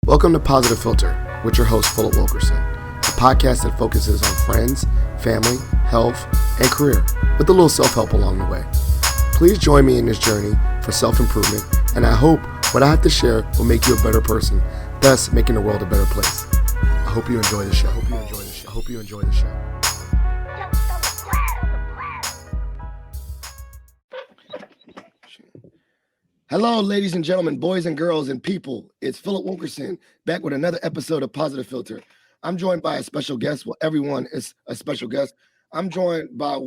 Welcome to Positive Filter with your host, Philip Wilkerson, a podcast that focuses on friends, family, health, and career, with a little self-help along the way. Please join me in this journey for self-improvement, and I hope what I have to share will make you a better person, thus making the world a better place. I hope you enjoy the show. I hope you enjoy the show. Hello, ladies and gentlemen, boys and girls and people. It's Philip Wilkerson back with another episode of Positive Filter. I'm joined by a special guest. Well, everyone is a special guest. I'm joined by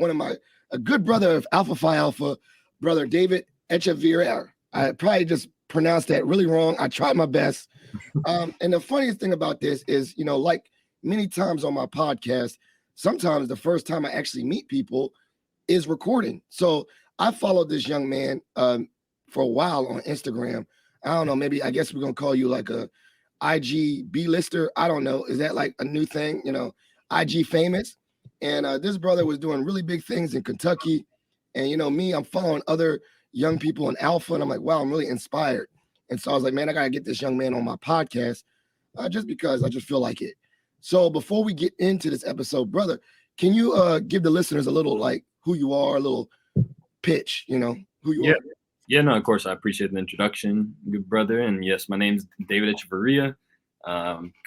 a good brother of Alpha Phi Alpha, Brother David Echeverria. I probably just pronounced that really wrong. I tried my best. And the funniest thing about this is, like many times on my podcast, sometimes the first time I actually meet people is recording. So I followed this young man for a while on Instagram. I don't know, maybe I guess we're gonna call you like a IG B-lister. I don't know. Is that like a new thing? IG famous. And this brother was doing really big things in Kentucky. And me, I'm following other young people in Alpha, and I'm like, wow, I'm really inspired. And so I was like, man, I gotta get this young man on my podcast, just because I just feel like it. So before we get into this episode, brother, can you give the listeners a little like who you are, a little pitch, who you are? Yeah, no, of course, I appreciate the introduction, good brother. And yes, my name's David Echeverria.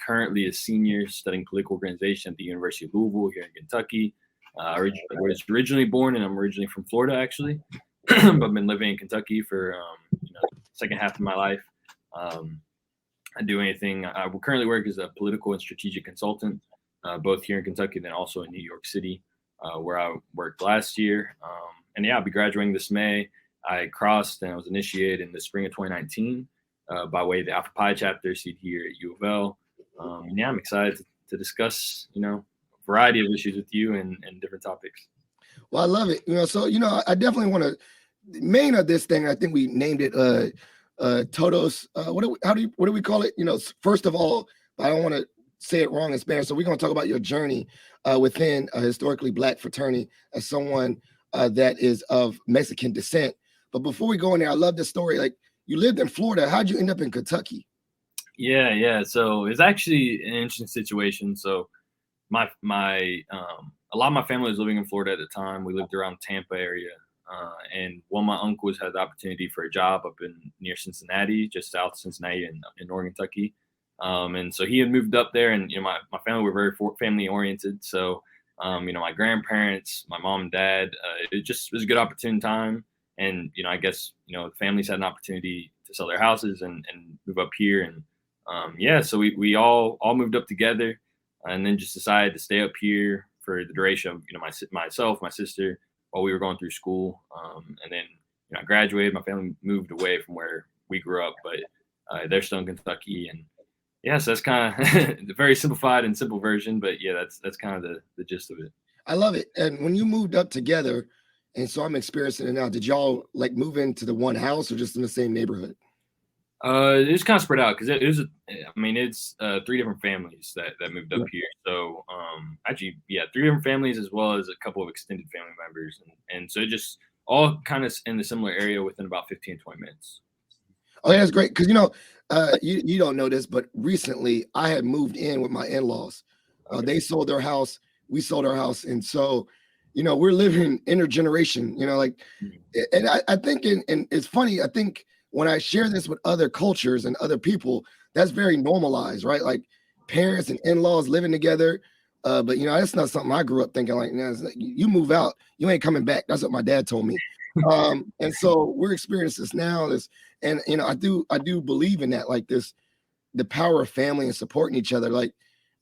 Currently a senior studying political organization at the University of Louisville here in Kentucky. I was originally born, and I'm originally from Florida, actually. But I've been living in Kentucky for second half of my life. I do anything. I currently work as a political and strategic consultant, both here in Kentucky and then also in New York City, where I worked last year. And yeah, I'll be graduating this May. I crossed and I was initiated in the spring of 2019 by way of the Alpha Phi chapter seat here at U of L. And yeah, I'm excited to discuss, a variety of issues with you and different topics. Well, I love it. So, I definitely want to, main of this thing, I think we named it Todos. What do we call it? First of all, I don't want to say it wrong in Spanish. So we're going to talk about your journey within a historically Black fraternity as someone that is of Mexican descent. But before we go in there, I love this story. Like, you lived in Florida. How'd you end up in Kentucky? Yeah. So it's actually an interesting situation. So my a lot of my family was living in Florida at the time. We lived around Tampa area. And one of my uncles had the opportunity for a job up near Cincinnati, just south of Cincinnati in northern Kentucky. And so he had moved up there, and my family were very family oriented. So my grandparents, my mom and dad, it just was a good opportune time. And, I guess, the families had an opportunity to sell their houses and move up here. And so we all moved up together, and then just decided to stay up here for the duration of, myself, my sister, while we were going through school. And then, I graduated, my family moved away from where we grew up, but they're still in Kentucky. And yeah, so that's kind of the very simplified and simple version, but yeah, that's kind of the gist of it. I love it. And when you moved up together, and so I'm experiencing it now, did y'all like move into the one house or just in the same neighborhood? It was kind of spread out because it's 3 different families that moved up here. So actually, yeah, 3 different families as well as a couple of extended family members. And so just all kind of in the similar area within about 15, 20 minutes. Oh, yeah, that's great. Because, you don't know this, but recently I had moved in with my in-laws. Okay. They sold their house. We sold our house. And so, we're living intergeneration, and I think, and it's funny, I think when I share this with other cultures and other people, that's very normalized, right? Like parents and in-laws living together. But, that's not something I grew up thinking like, you move out, you ain't coming back. That's what my dad told me. And so we're experiencing this now. And I do believe in that, like the power of family and supporting each other. Like,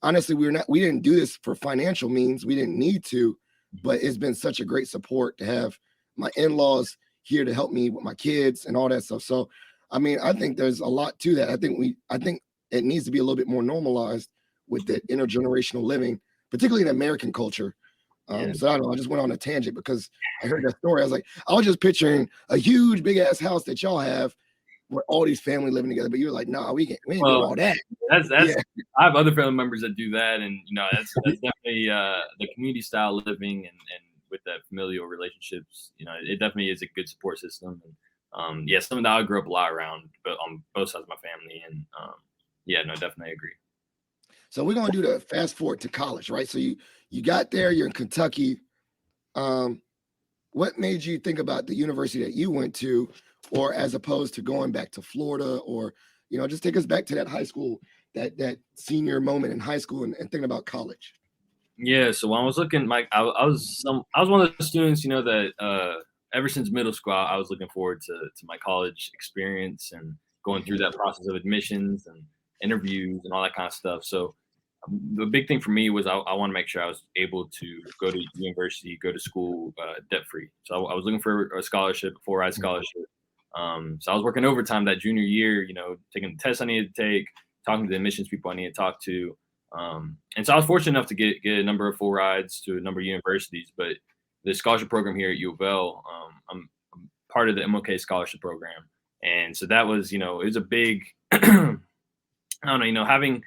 honestly, we didn't do this for financial means. We didn't need to. But it's been such a great support to have my in-laws here to help me with my kids and all that stuff. So, I think there's a lot to that. I think it needs to be a little bit more normalized with the intergenerational living, particularly in American culture. So I don't know, I just went on a tangent because I heard that story. I was just picturing a huge big ass house that y'all have where all these family living together, but you're like, nah, we ain't doing all that. That's yeah. I have other family members that do that, and that's definitely the community style living and with that familial relationships. It definitely is a good support system. And something that I grew up a lot around, but on both sides of my family. And Yeah, no, definitely agree. So we're gonna do the fast forward to college, right? So you got there, you're in Kentucky. What made you think about the university that you went to, or as opposed to going back to Florida, or just take us back to that high school, that senior moment in high school, and thinking about college. Yeah, so when I was looking, Mike, I was one of the students, that ever since middle school, I was looking forward to my college experience and going through that process of admissions and interviews and all that kind of stuff. So the big thing for me was I want to make sure I was able to go to university, go to school debt free. So I was looking for a scholarship, a full ride scholarship. So I was working overtime that junior year, taking the tests I needed to take, talking to the admissions people I needed to talk to. And so I was fortunate enough to get a number of full rides to a number of universities, but the scholarship program here at U of L, I'm part of the MLK Scholarship program. And so that was, it was a big, I don't know, having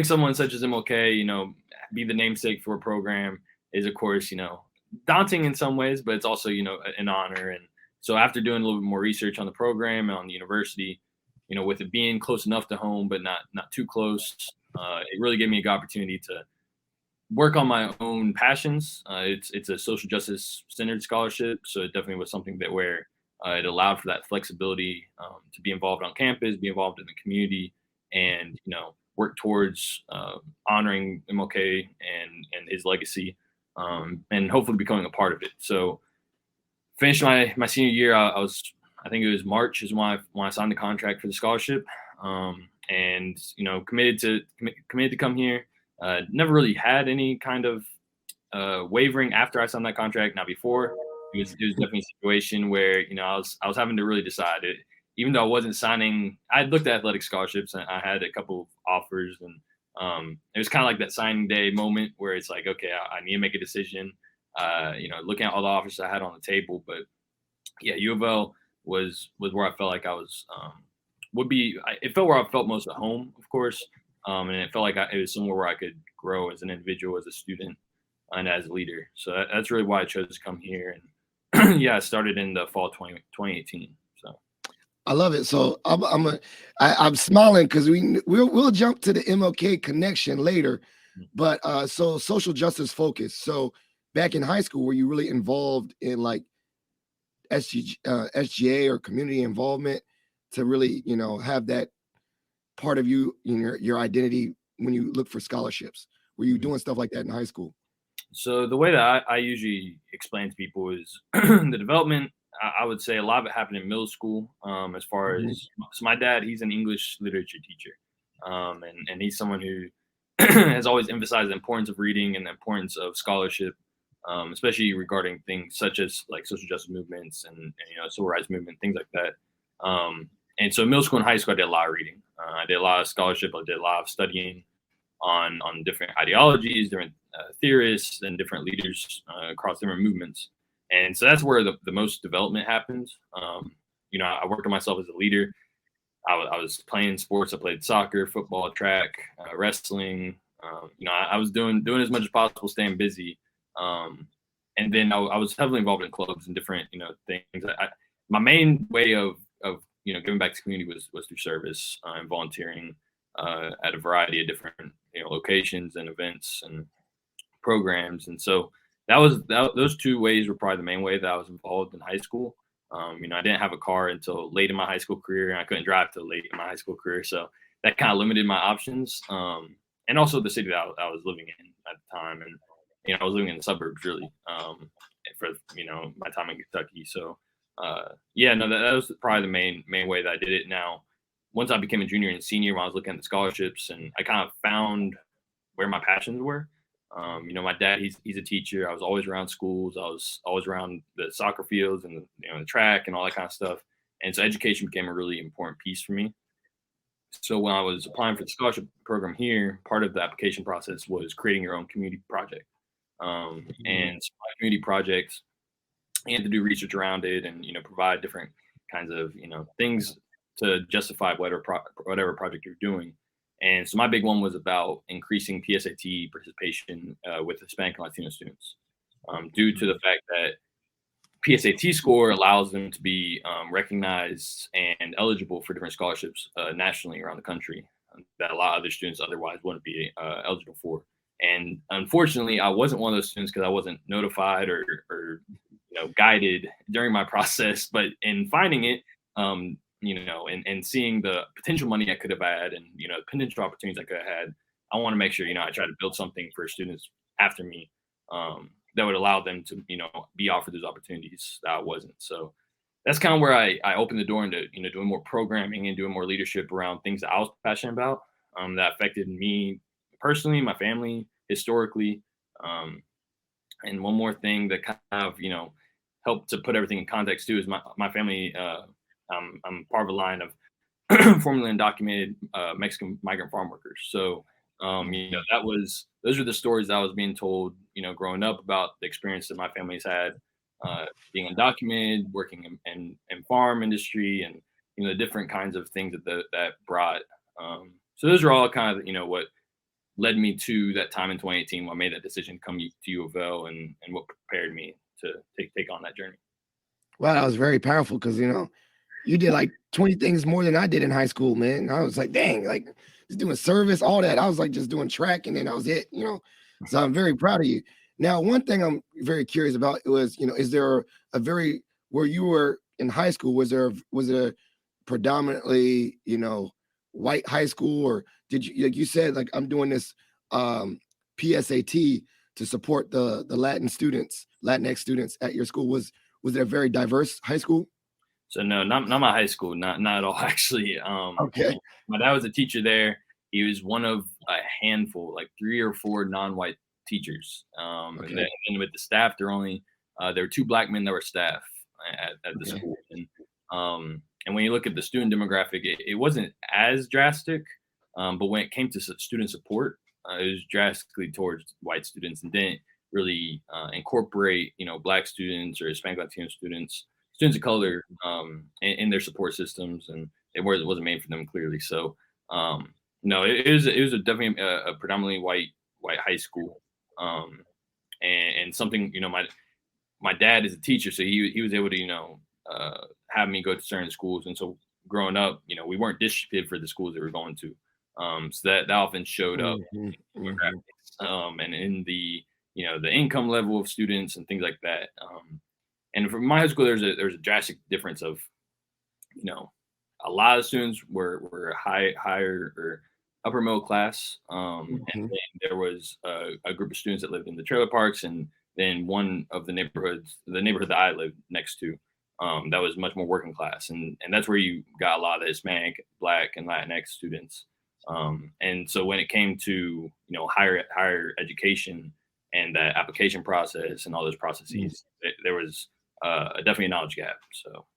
someone such as MLK, be the namesake for a program is, of course, daunting in some ways, but it's also, an honor. And so after doing a little bit more research on the program and on the university, with it being close enough to home, but not too close, it really gave me a good opportunity to work on my own passions. It's a social justice centered scholarship, so it definitely was something that where it allowed for that flexibility to be involved on campus, be involved in the community, and work towards honoring MLK and his legacy, and hopefully becoming a part of it. So finished my senior year. I think it was March is when I signed the contract for the scholarship, and committed to come here. Never really had any kind of wavering after I signed that contract. Now before, it was definitely a situation where I was having to really decide it. Even though I wasn't signing, I looked at athletic scholarships and I had a couple of offers, and it was kind of like that signing day moment where it's like, okay, I need to make a decision. Looking at all the offers I had on the table, but yeah, U of L was where I felt like I was it felt where I felt most at home, of course, and it felt like it was somewhere where I could grow as an individual, as a student, and as a leader. So that's really why I chose to come here. And yeah, I started in the fall 2018. So I love it. So I'm smiling because we'll jump to the MLK connection later, but so social justice focus. So back in high school, were you really involved in like SGA or community involvement to really have that part of you in your identity when you look for scholarships? Were you doing stuff like that in high school? So the way that I usually explain to people is the development. I would say a lot of it happened in middle school. As far as so my dad, he's an English literature teacher, and he's someone who has always emphasized the importance of reading and the importance of scholarship, especially regarding things such as like social justice movements and civil rights movement, things like that. And so middle school and high school, I did a lot of reading. I did a lot of scholarship. I did a lot of studying on different ideologies, different theorists, and different leaders across different movements. And so that's where the most development happens. I worked on myself as a leader. I was playing sports. I played soccer, football, track, wrestling. I was doing as much as possible, staying busy. And then I was heavily involved in clubs and different things. My main way of giving back to the community was through service and volunteering at a variety of different locations and events and programs. And so those two ways were probably the main way that I was involved in high school. I didn't have a car until late in my high school career, and I couldn't drive till late in my high school career. So that kind of limited my options. And also the city that I was living in at the time. And, I was living in the suburbs really for, my time in Kentucky. So, that was probably the main way that I did it. Now, once I became a junior and senior, when I was looking at the scholarships, and I kind of found where my passions were. My dad, he's a teacher. I was always around schools. I was always around the soccer fields and the track and all that kind of stuff. And so education became a really important piece for me. So when I was applying for the scholarship program here, part of the application process was creating your own community project. And so my community projects, you had to do research around it and provide different kinds of things to justify whatever project you're doing. And so my big one was about increasing PSAT participation with Hispanic and Latino students, due to the fact that PSAT score allows them to be recognized and eligible for different scholarships nationally around the country that a lot of other students otherwise wouldn't be eligible for. And unfortunately, I wasn't one of those students because I wasn't notified or guided during my process. But in finding it, and seeing the potential money I could have had, and potential opportunities I could have had, I want to make sure I try to build something for students after me that would allow them to be offered those opportunities that I wasn't. So that's kind of where I opened the door into doing more programming and doing more leadership around things that I was passionate about, that affected me personally, my family, historically. And one more thing that kind of helped to put everything in context too is my family. I'm part of a line of formerly undocumented Mexican migrant farm workers. So those are the stories that I was being told growing up about the experience that my family's had being undocumented, working in farm industry, and the different kinds of things that brought. So those are all kind of what led me to that time in 2018 when I made that decision to come to U of L, and what prepared me to take on that journey. Wow, that was very powerful because you did like 20 things more than I did in high school, man. I was like, dang, like just doing service, all that. I was like just doing track, and then that was it, So I'm very proud of you. Now, one thing I'm very curious about was, is there where you were in high school, was it a predominantly, white high school, or did you, like you said, like I'm doing this PSAT to support the Latinx students at your school? Was it a very diverse high school? So no, not my high school, not at all actually. Okay. My dad was a teacher there. He was one of a handful, like 3 or 4 non-white teachers. Okay. And with the staff, there were 2 black men that were staff at the school. And when you look at the student demographic, it wasn't as drastic, but when it came to student support, it was drastically towards white students, and didn't really incorporate black students or Hispanic Latino students of color in their support systems, and it wasn't made for them clearly. So no, it was definitely a predominantly white high school, and something my dad is a teacher, so he was able to have me go to certain schools, and so growing up, we weren't distributed for the schools that we were going to, so that often showed up in demographics, and in the the income level of students and things like that. And for my high school, there's a drastic difference of, a lot of students were higher or upper middle class, and then there was a group of students that lived in the trailer parks, and then one of the neighborhood that I lived next to, that was much more working class, and that's where you got a lot of the Hispanic, Black, and Latinx students. And so when it came to higher education and that application process and all those processes, there was definitely a knowledge gap,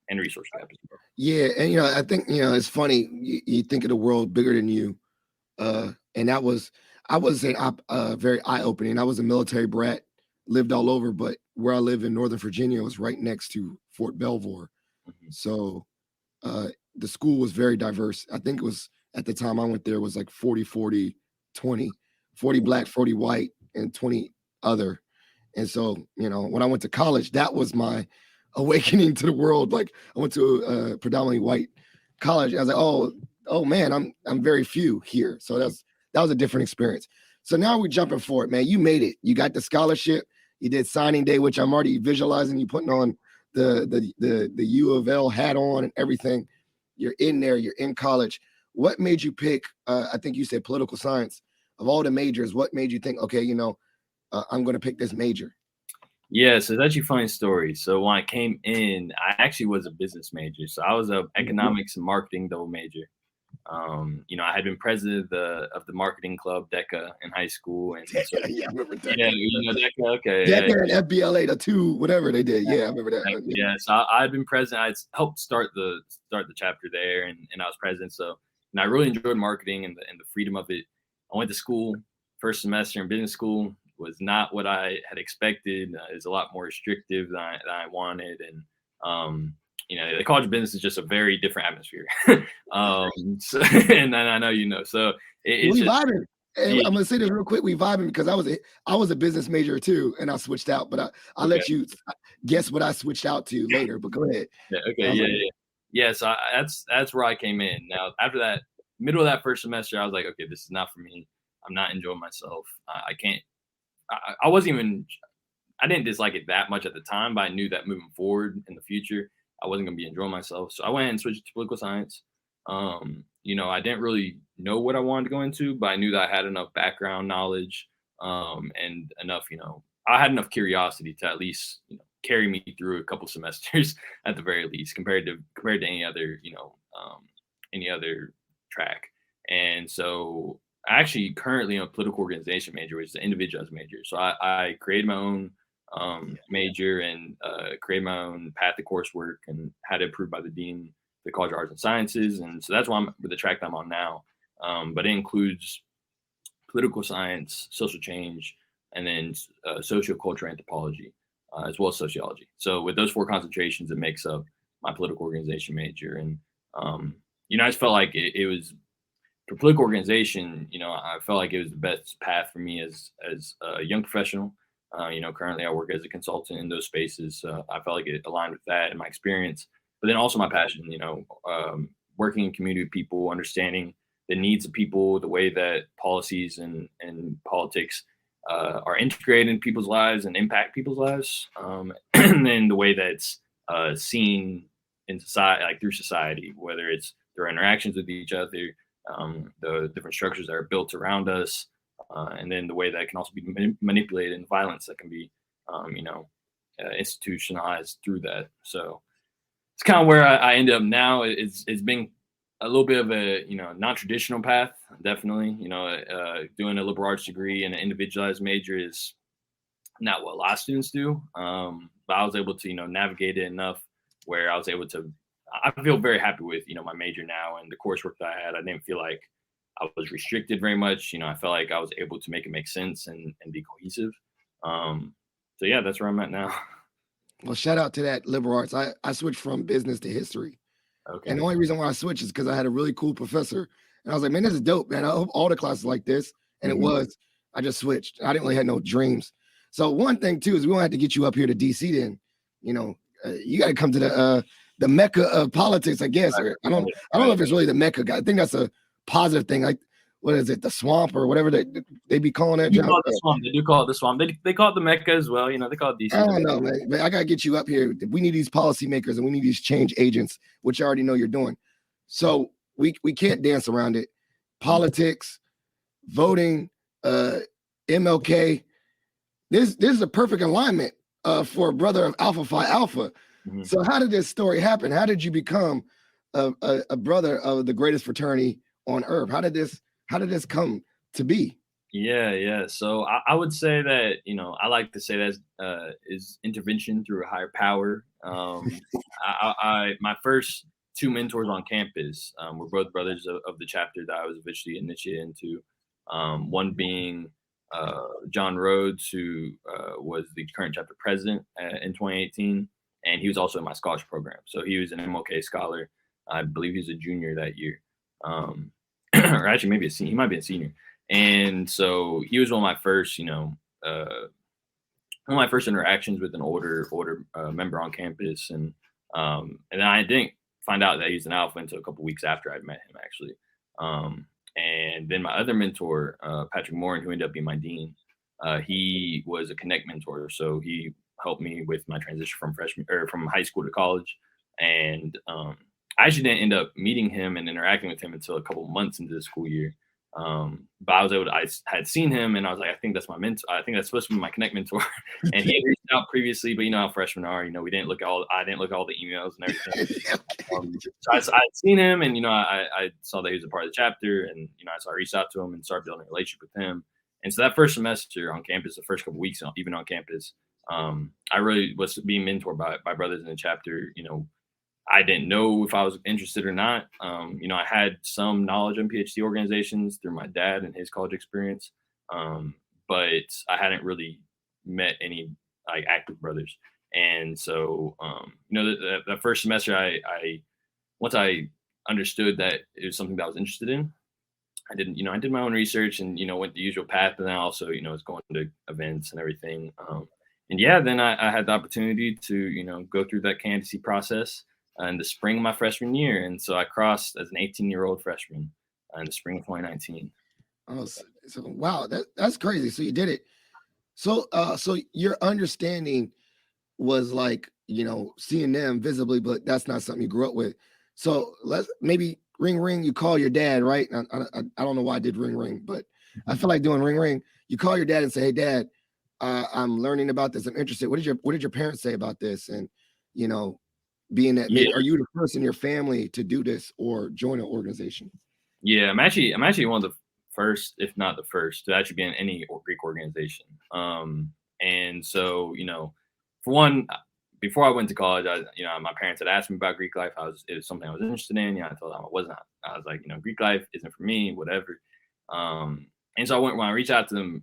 and resource gap as well. Yeah, and I think it's funny, you think of the world bigger than you, and I would say very eye-opening. I was a military brat, lived all over, but where I live in Northern Virginia was right next to Fort Belvoir. So the school was very diverse. I think it was, at the time I went there, was like 40 20, 40 black, 40 white, and 20 other. And so when I went to college, that was my awakening to the world. Like I went to a predominantly white college. I was like, oh man, I'm very few here. So that was a different experience. So now we're jumping forward, man. You made it. You got the scholarship. You did signing day, which I'm already visualizing you putting on the U of L hat on and everything. You're in there. You're in college. What made you pick? I think you said political science. Of all the majors, what made you think, okay, I'm going to pick this major? Yeah, so that's a funny story. So when I came in, I actually was a business major. So I was a economics and marketing double major. I had been president of the marketing club DECA in high school, and so, yeah, I remember DECA. Yeah, DECA. Okay, DECA and FBLA, the two, whatever they did. Yeah, I remember that. Yeah, so I had been president. I'd helped start the chapter there, and I was president. So, and I really enjoyed marketing and the freedom of it. I went to school, first semester in business school was not what I had expected. It was a lot more restrictive than I wanted, and the College of Business is just a very different atmosphere. So, and I know so it's we vibing. And I'm gonna say this real quick. We vibing because I was a business major too, and I switched out. But I'll let you guess what I switched out to later. But go ahead. Yeah. Okay. Yeah. So that's where I came in. Now after that, middle of that first semester, I was like, okay, this is not for me. I'm not enjoying myself. I can't. I wasn't even. I didn't dislike it that much at the time, but I knew that moving forward in the future, I wasn't going to be enjoying myself. So I went and switched to political science. I didn't really know what I wanted to go into, but I knew that I had enough background knowledge and enough, I had enough curiosity to at least, carry me through a couple semesters at the very least, compared to any other, any other track. And so I actually currently am a political organization major, which is an individualized major. So I created my own major and created my own path to coursework and had it approved by the dean of the College of Arts and Sciences. And so that's why I'm with the track that I'm on now. But it includes political science, social change, and then sociocultural anthropology, as well as sociology. So with those 4 concentrations, it makes up my political organization major. And, I just felt like it was, for political organization, I felt like it was the best path for me as a young professional. Currently I work as a consultant in those spaces. I felt like it aligned with that and my experience, but then also my passion, working in community with people, understanding the needs of people, the way that policies and politics are integrated in people's lives and impact people's lives. And then the way that it's seen in society, like through society, whether it's their interactions with each other, the different structures that are built around us, and then the way that can also be manipulated and violence that can be, institutionalized through that. So it's kind of where I ended up now. It's been a little bit of a, non-traditional path, definitely. Doing a liberal arts degree and an individualized major is not what a lot of students do. But I was able to, navigate it enough where I was able to, I feel very happy with, my major now and the coursework that I had. I didn't feel like I was restricted very much. I felt like I was able to make it make sense and be cohesive. So yeah, that's where I'm at now. Well, shout out to that liberal arts. I switched from business to history. Okay. And the only reason why I switched is because I had a really cool professor. And I was like, man, this is dope, man. I hope all the classes like this. And it was. I just switched. I didn't really have no dreams. So one thing too is we don't have to get you up here to DC then. You got to come to the mecca of politics, I guess. Or I don't know if it's really the mecca. I think that's a positive thing. Like, what is it, the swamp or whatever they be calling that? They do call it the swamp. They do call it the swamp. They call it the mecca as well. They call it DC. I don't know, man. But I gotta get you up here. We need these policymakers and we need these change agents, which I already know you're doing. So we can't dance around it. Politics, voting, MLK. This is a perfect alignment for a brother of Alpha Phi Alpha. So how did this story happen? How did you become a brother of the greatest fraternity on earth? How did this come to be? Yeah. So I would say that, I like to say that is intervention through a higher power. My first 2 mentors on campus were both brothers of the chapter that I was officially initiated into. One being John Rhodes, who was the current chapter president in 2018. And he was also in my scholarship program. So he was an MLK scholar. I believe he was a junior that year. Or actually maybe a senior. He might be a senior. And so he was one of my first, one of my first interactions with an older member on campus. And then I didn't find out that he's an alpha until a couple weeks after I'd met him, actually. And then my other mentor, Patrick Morin, who ended up being my dean, he was a Connect mentor. So he helped me with my transition from high school to college. And I actually didn't end up meeting him and interacting with him until a couple months into the school year. But I had seen him and I was like, I think that's my mentor. I think that's supposed to be my Connect mentor. And he had reached out previously, but how freshmen are, we didn't look at I didn't look at all the emails and everything. So I had seen him and, I saw that he was a part of the chapter and, so I reached out to him and started building a relationship with him. And so that first semester on campus, the first couple of weeks, even on campus, I really was being mentored by brothers in the chapter. I didn't know if I was interested or not. I had some knowledge on PhD organizations through my dad and his college experience, but I hadn't really met any like active brothers. And so, the first semester, once I understood that it was something that I was interested in, I did my own research and went the usual path, but then I also was going to events and everything. And yeah, then I had the opportunity to go through that candidacy process in the spring of my freshman year. And so I crossed as an 18-year-old freshman in the spring of 2019. Oh, so wow, that's crazy. So you did it. So so your understanding was like, seeing them visibly, but that's not something you grew up with. So let's maybe ring ring. You call your dad, right? I don't know why I did ring ring, but I feel like doing ring ring. You call your dad and say, "Hey, Dad, I'm learning about this. I'm interested. What did your parents say about this?" And you know, being that maybe Yeah. are you the first in your family to do this or join an organization? Yeah, I'm actually one of the first, if not the first, to actually be in any Greek organization. And so, for one, before I went to college, my parents had asked me about Greek life. It was something I was interested in. I told them I wasn't. I was like, Greek life isn't for me, whatever. And so when I reached out to them,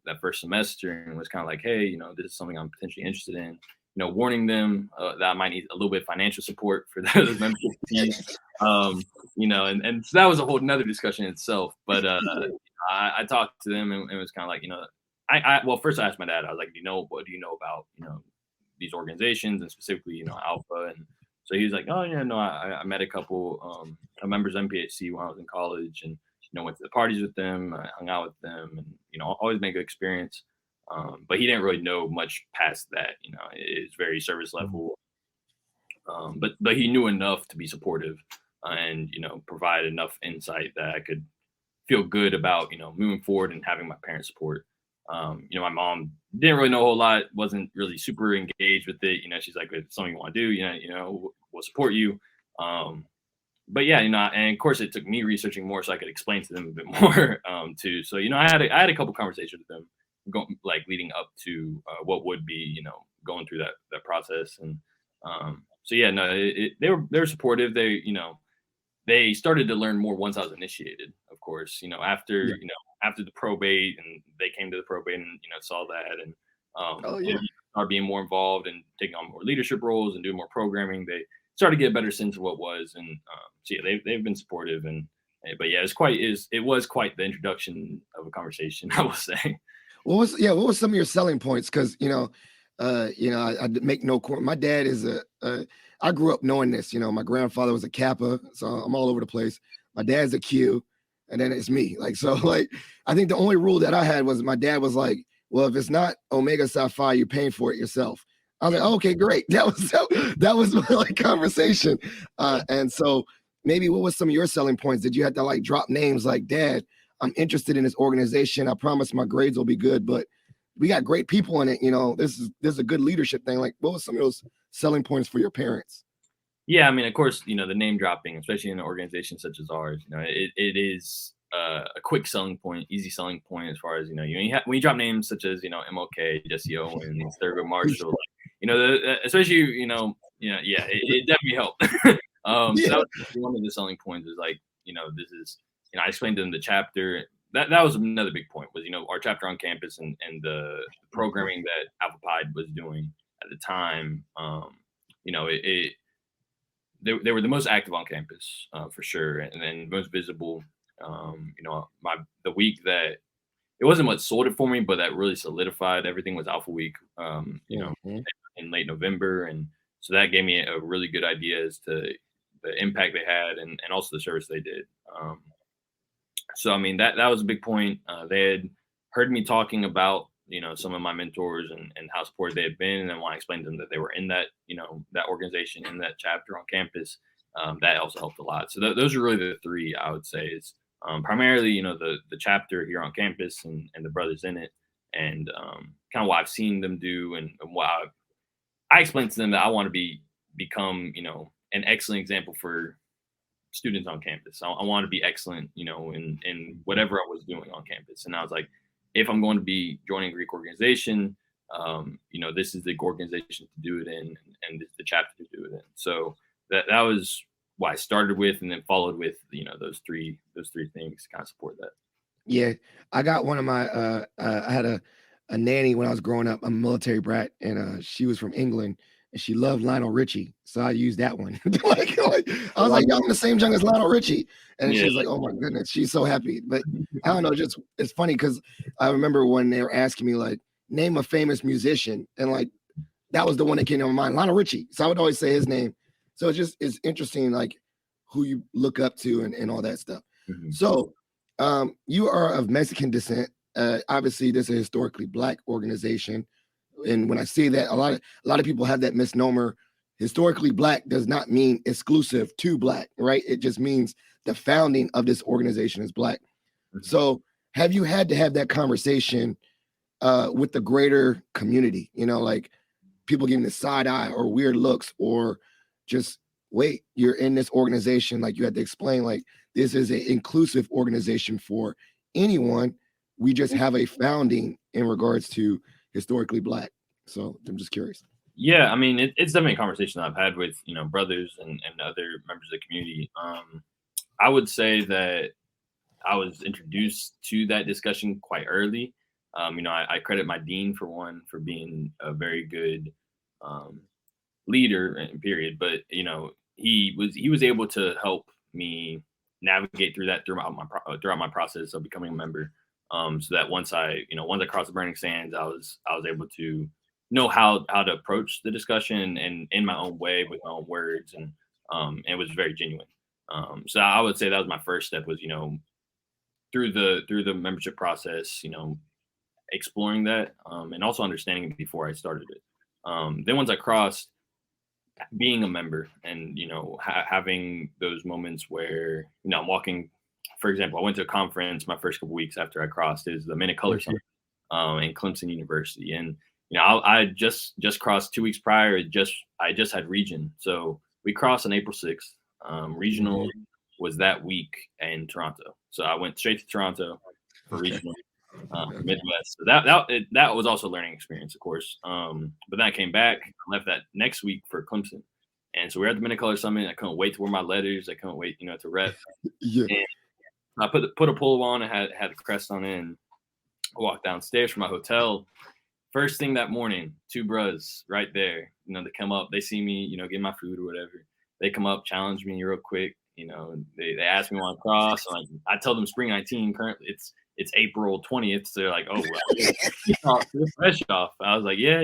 that first semester, and was kind of like, hey, this is something I'm potentially interested in. Warning them that I might need a little bit of financial support for those membership fees. And so that was a whole nother discussion in itself. But I talked to them, and it was kind of like, well, first I asked my dad. I was like, what do you know about, these organizations, and specifically, Alpha? And so he was like, oh, yeah, no, I met a couple members of MPHC when I was in college, and went to the parties with them, hung out with them, and always made a good experience. But he didn't really know much past that. It's very service level. But he knew enough to be supportive, and provide enough insight that I could feel good about moving forward and having my parents' support. My mom didn't really know a whole lot, wasn't really super engaged with it. She's like, if it's something you want to do, we'll support you. But yeah, and of course it took me researching more so I could explain to them a bit more too. So I had a couple conversations with them, leading up to what would be going through that process. And so yeah, no, they were supportive. They started to learn more once I was initiated. Of course, after after the probate, and they came to the probate and saw that, and Oh yeah. started being more involved and taking on more leadership roles and doing more programming. They started to get a better sense of what was, and so yeah, they've been supportive. And but yeah, it was quite the introduction of a conversation, I will say. What was some of your selling points? Because I make no my dad is I grew up knowing this. My grandfather was a Kappa, so I'm all over the place. My dad's a Q, and then it's me. Like so, like I think the only rule that I had was my dad was like, well, if it's not Omega Psi Phi, you're paying for it yourself. I was like, okay, great. That was my like conversation. And so maybe what was some of your selling points? Did you have to like drop names like, Dad, I'm interested in this organization. I promise my grades will be good, but we got great people in it. This is a good leadership thing. Like, what was some of those selling points for your parents? Yeah, I mean, of course, the name dropping, especially in an organization such as ours, it is a quick selling point, easy selling point, as far as when you drop names such as MLK, Jesse Owens, Thurgood Marshall, especially yeah, it definitely helped. So that was one of the selling points, is like this is I explained to them the chapter. That was another big point, was our chapter on campus, and the programming that Alpha Phi was doing at the time. They were the most active on campus, for sure, and then most visible. The week that it wasn't what sold it for me, but that really solidified everything was Alpha Week. In late November, and so that gave me a really good idea as to the impact they had, and also the service they did. So I mean that was a big point. They had heard me talking about some of my mentors, and how supportive they had been, and then when I explained to them that they were in that that organization, in that chapter on campus, that also helped a lot. So those are really the three I would say, is primarily the chapter here on campus, and the brothers in it, and kind of what I've seen them do, and what I explained to them that I want to become an excellent example for students on campus. I want to be excellent, in whatever I was doing on campus. And I was like, if I'm going to be joining a Greek organization, this is the organization to do it in, and this is the chapter to do it in. So that was what I started with, and then followed with those three things to kind of support that. Yeah, I got one of my I had a nanny when I was growing up. I'm a military brat, and she was from England, and she loved Lionel Richie, so I used that one. like I was like, "Yo, I'm the same young as Lionel Richie," and Yeah. she was like, "Oh my goodness," she's so happy. But I don't know, just it's funny because I remember when they were asking me like, name a famous musician, and like that was the one that came to my mind, Lionel Richie. So I would always say his name. So it's interesting, like who you look up to, and all that stuff. Mhm. So you are of Mexican descent. Obviously, this is a historically Black organization. And when I say that, a lot of people have that misnomer. Historically Black does not mean exclusive to Black, right? It just means the founding of this organization is Black. Mhm. So have you had to have that conversation with the greater community? You know, like people giving the side eye or weird looks, or just wait, you're in this organization, like you had to explain, like this is an inclusive organization for anyone. We just have a founding in regards to historically Black. So I'm just curious. Yeah, I mean, it's definitely a conversation I've had with, brothers and other members of the community. I would say that I was introduced to that discussion quite early. I credit my dean for one for being a very good um, leader, period. But he was able to help me navigate through that throughout my process of becoming a member. So that once I crossed the burning sands, I was able to know how to approach the discussion and in my own way with my own words, and it was very genuine. So I would say that was my first step, was through the membership process, exploring that, and also understanding it before I started it. Then once I crossed, being a member and having those moments where I'm walking. For example, I went to a conference my first couple weeks after I crossed. Is the Men of Color Summit in Clemson University, and I just crossed 2 weeks prior. I just had region, so we crossed on April 6th. Regional was that week in Toronto, so I went straight to Toronto for regional. Midwest. So that was also a learning experience, of course. But then I came back, I left that next week for Clemson. And so we were at the Men of Color Summit. I couldn't wait to wear my letters. I couldn't wait, to rep. Yeah. And I put a polo on and had a crest on it, and I walked downstairs from my hotel. First thing that morning, two bros right there, they come up, they see me, get my food or whatever. They come up, challenge me real quick, and they ask me when I cross. I tell them spring 19, currently it's April 20th. So they're like, oh, well, fresh off. I was like, yeah.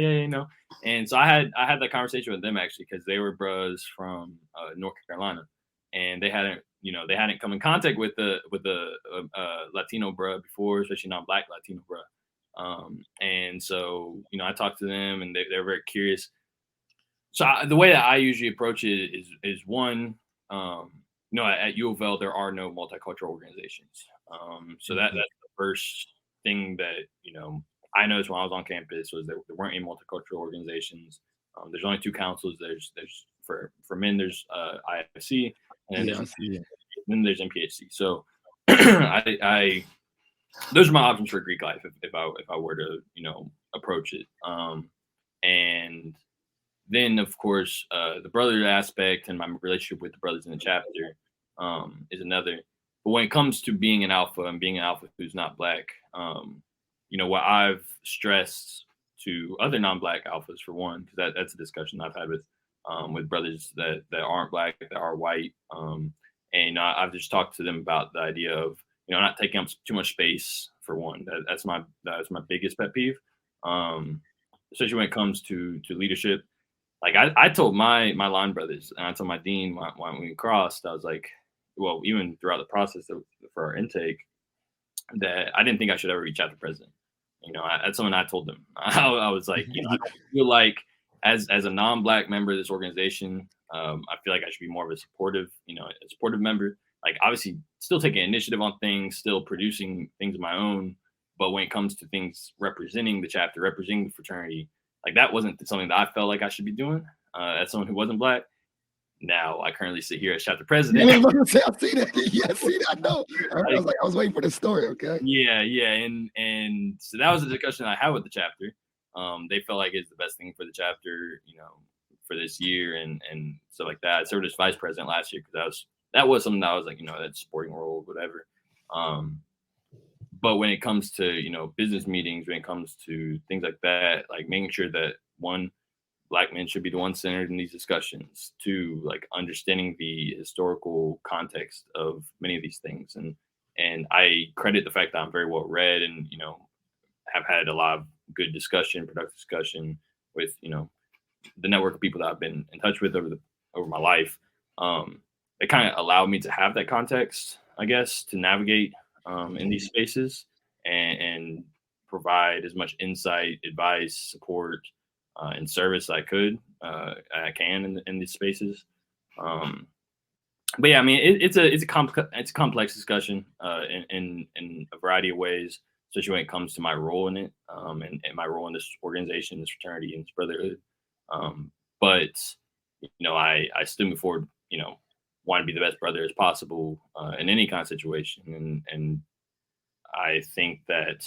And so I had that conversation with them actually, because they were bros from North Carolina, and they hadn't come in contact with the Latino bro before, especially non-Black Latino bro. And so, I talked to them, and they're very curious. So the way that I usually approach it is one, at U of L, there are no multicultural organizations. So that's the first thing that, I noticed when I was on campus, was there weren't any multicultural organizations. There's only two councils. There's for men, there's IFC, and then there's MPHC. So I those are my options for Greek life if I were to approach it. And then of course the brother aspect and my relationship with the brothers in the chapter is another. But when it comes to being an alpha and being an alpha who's not Black, what I've stressed to other non-Black alphas, for one, because that's a discussion I've had with brothers that aren't Black, that are white, and I've just talked to them about the idea of not taking up too much space, for one. That's my biggest pet peeve, especially when it comes to leadership. Like I told my line brothers, and I told my dean when we crossed, I was like, well, even throughout the process for our intake, that I didn't think I should ever be chapter president. That's something I told them. I was like, I don't feel like as a non-Black member of this organization, I feel like I should be more of a supportive member. Like, obviously still taking initiative on things, still producing things of my own. But when it comes to things representing the chapter, representing the fraternity, like that wasn't something that I felt like I should be doing as someone who wasn't Black. Now I currently sit here as chapter president. I see that. Yeah, I see that. I know. I was waiting for the story. Okay. Yeah, and so that was a discussion I had with the chapter. They felt like it's the best thing for the chapter, for this year and stuff like that. I served as vice president last year because that was something that I was like, that supporting role, whatever. But when it comes to business meetings, when it comes to things like that, like making sure that one, Black men should be the one centered in these discussions. Two, like understanding the historical context of many of these things, and I credit the fact that I'm very well read and have had a lot of good discussion, productive discussion with the network of people that I've been in touch with over my life. It kind of allowed me to have that context I guess, to navigate in these spaces and provide as much insight, advice, support, and service I I can in these spaces. Um, but yeah, I mean, it's a complex discussion in a variety of ways, especially when it comes to my role in it, and my role in this organization, this fraternity, and this brotherhood. But I still move forward. Want to be the best brother as possible in any kind of situation, and I think that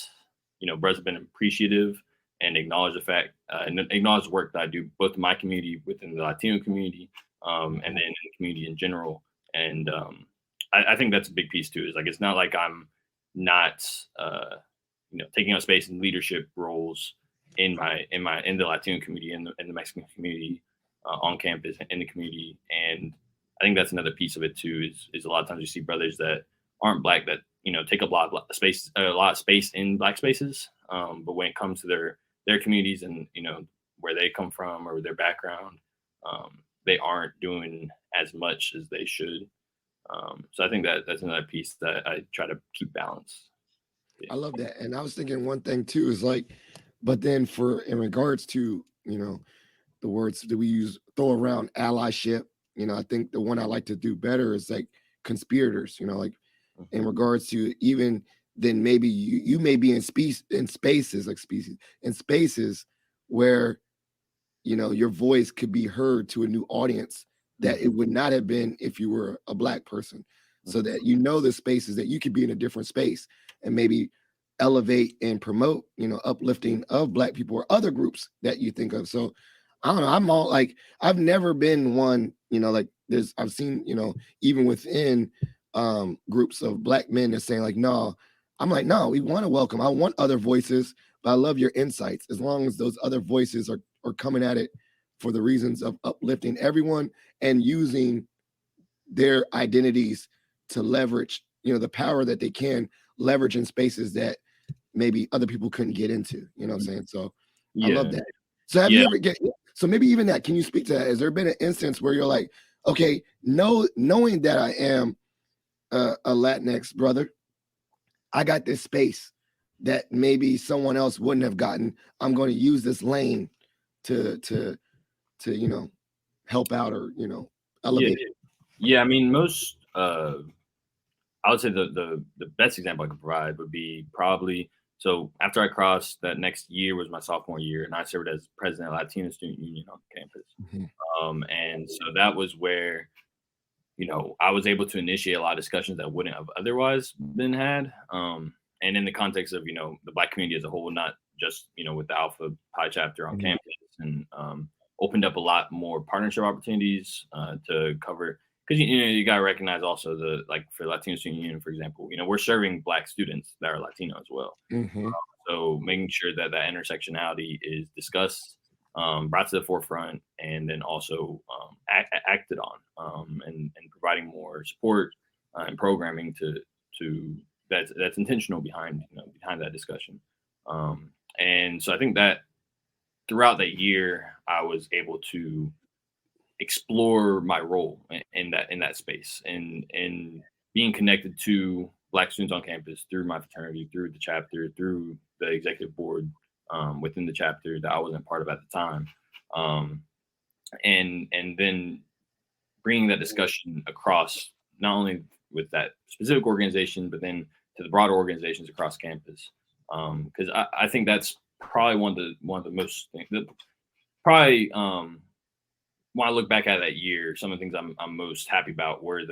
brothers have been appreciative and acknowledge the fact and acknowledge the work that I do both in my community, within the Latino community, and then in the community in general. And I think that's a big piece too. Is like it's not like I'm not taking up space in leadership roles in the Latino community, in the Mexican community, on campus, in the community. And I think that's another piece of it too. Is a lot of times you see brothers that aren't black that take up a lot of space in black spaces. But when it comes to their communities and where they come from or their background, they aren't doing as much as they should. So I think that's another piece that I try to keep balanced. I love that. And I was thinking one thing too is like, but then in regards to, the words that we use, throw around allyship, I think the one I like to do better is like conspirators, like in regards to even then maybe you may be in spaces where, your voice could be heard to a new audience that it would not have been if you were a black person. So that the spaces that you could be in a different space and maybe elevate and promote, uplifting of black people or other groups that you think of. So I don't know. I'm all like, I've never been one, like I've seen, even within groups of black men that's saying like, no, I'm like, no, we want to welcome. I want other voices, but I love your insights as long as those other voices are coming at it for the reasons of uplifting everyone and using their identities to leverage, the power that they can leverage in spaces that maybe other people couldn't get into, what I'm saying? So I love that. So have you ever so maybe even that, can you speak to that? Has there been an instance where you're like, okay, knowing that I am a Latinx brother, I got this space that maybe someone else wouldn't have gotten. I'm going to use this lane to help out or elevate. Yeah. I mean, most I would say the best example I could provide would be probably so after I crossed that next year was my sophomore year, and I served as president of Latino Student Union on campus. And so that was where I was able to initiate a lot of discussions that wouldn't have otherwise been had. And in the context of the Black community as a whole, not just with the Alpha Phi chapter on campus, and opened up a lot more partnership opportunities to cover. Because you gotta recognize also for Latino Student Union, for example, we're serving Black students that are Latino as well. So making sure that intersectionality is discussed, brought to the forefront, and then also acted on, and providing more support and programming to that's intentional behind that discussion. And so I think that throughout that year, I was able to explore my role in that space and being connected to Black students on campus through my fraternity, through the chapter, through the executive board within the chapter that I wasn't part of at the time, and then bringing that discussion across not only with that specific organization, but then to the broader organizations across campus. Because I think that's probably one of the most probably when I look back at that year, some of the things I'm most happy about were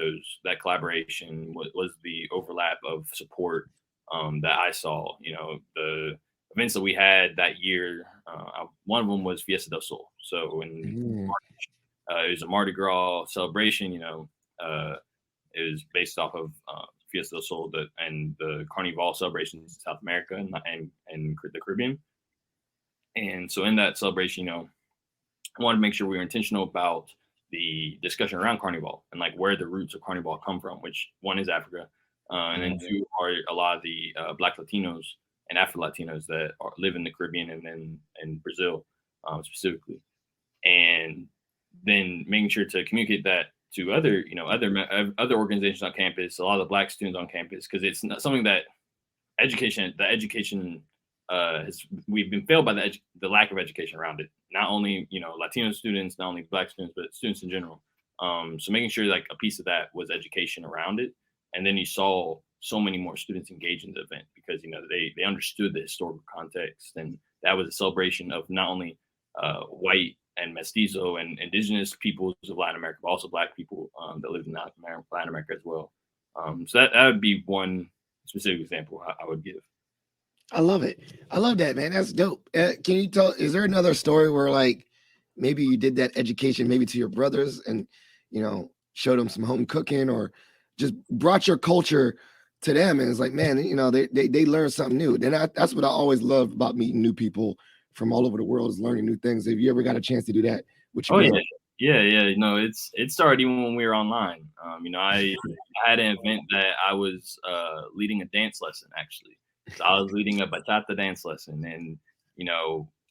that collaboration, was the overlap of support that I saw. The events that we had that year, one of them was Fiesta del Sol. So in March, it was a Mardi Gras celebration. It was based off of Fiesta del Sol and the Carnival celebrations in South America and the Caribbean. And so in that celebration, I wanted to make sure we were intentional about the discussion around Carnival and where the roots of Carnival come from, which one is Africa, and then two are a lot of the Black Latinos and Afro Latinos that live in the Caribbean and then in Brazil specifically. And then making sure to communicate that to other, other organizations on campus, a lot of the Black students on campus, because it's not something that the education we've been failed by the lack of education around it. Not only, Latino students, not only Black students, but students in general. So making sure like a piece of that was education around it. And then you saw so many more students engage in the event because, they understood the historical context. And that was a celebration of not only white and mestizo and indigenous peoples of Latin America, but also Black people that lived in Latin America as well. So that would be one specific example I would give. I love it. I love that, man. That's dope. Can you tell, is there another story where like maybe you did that education maybe to your brothers and, showed them some home cooking or just brought your culture to them? And it's like, man, they learned something new. And that's what I always loved about meeting new people from all over the world, is learning new things. If you ever got a chance to do that, Yeah. No, it started even when we were online. I had an event that I was leading a dance lesson, actually. So I was leading a bachata dance lesson, and